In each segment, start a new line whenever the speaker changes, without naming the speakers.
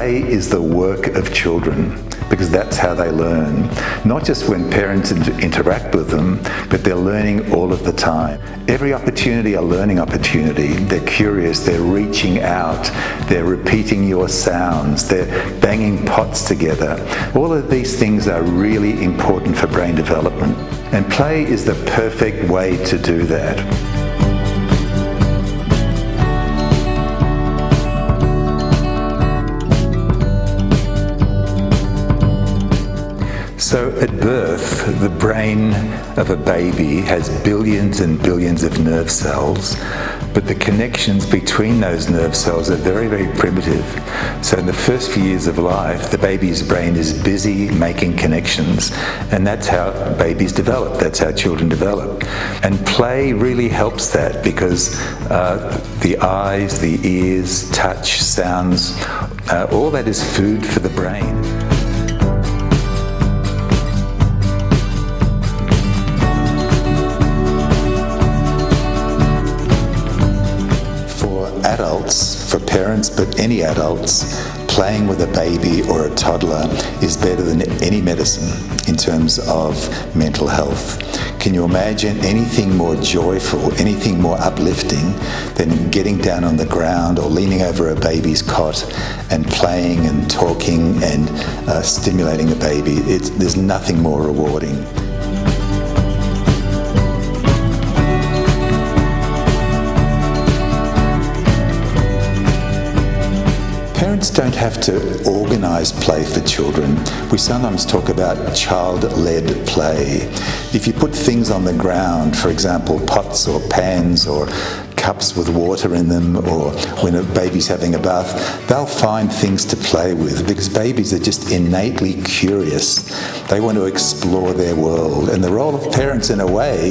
play is the work of children, because that's how they learn. Not just when parents interact with them, but they're learning all of the time. Every opportunity a learning opportunity. They're curious, they're reaching out, they're repeating your sounds, they're banging pots together. All of these things are really important for brain development. And play is the perfect way to do that. So at birth, the brain of a baby has billions and billions of nerve cells, but the connections between those nerve cells are very, very primitive. So in the first few years of life, the baby's brain is busy making connections, and that's how babies develop, that's how children develop. And play really helps that, because the eyes, the ears, touch, sounds, all that is food for the brain. Adults, for parents, but any adults, playing with a baby or a toddler is better than any medicine in terms of mental health. Can you imagine anything more joyful, anything more uplifting than getting down on the ground or leaning over a baby's cot and playing and talking and stimulating a baby? There's nothing more rewarding. Parents don't have to organise play for children. We sometimes talk about child-led play. If you put things on the ground, for example, pots or pans or cups with water in them, or when a baby's having a bath, they'll find things to play with, because babies are just innately curious. They want to explore their world, and the role of parents in a way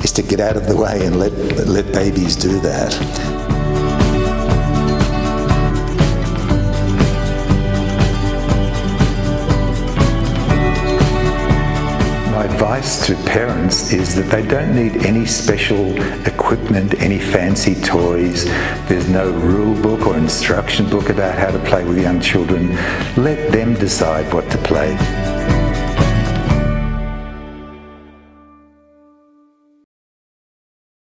is to get out of the way and let babies do that. Advice to parents is that they don't need any special equipment, any fancy toys. There's no rule book or instruction book about how to play with young children. Let them decide what to play.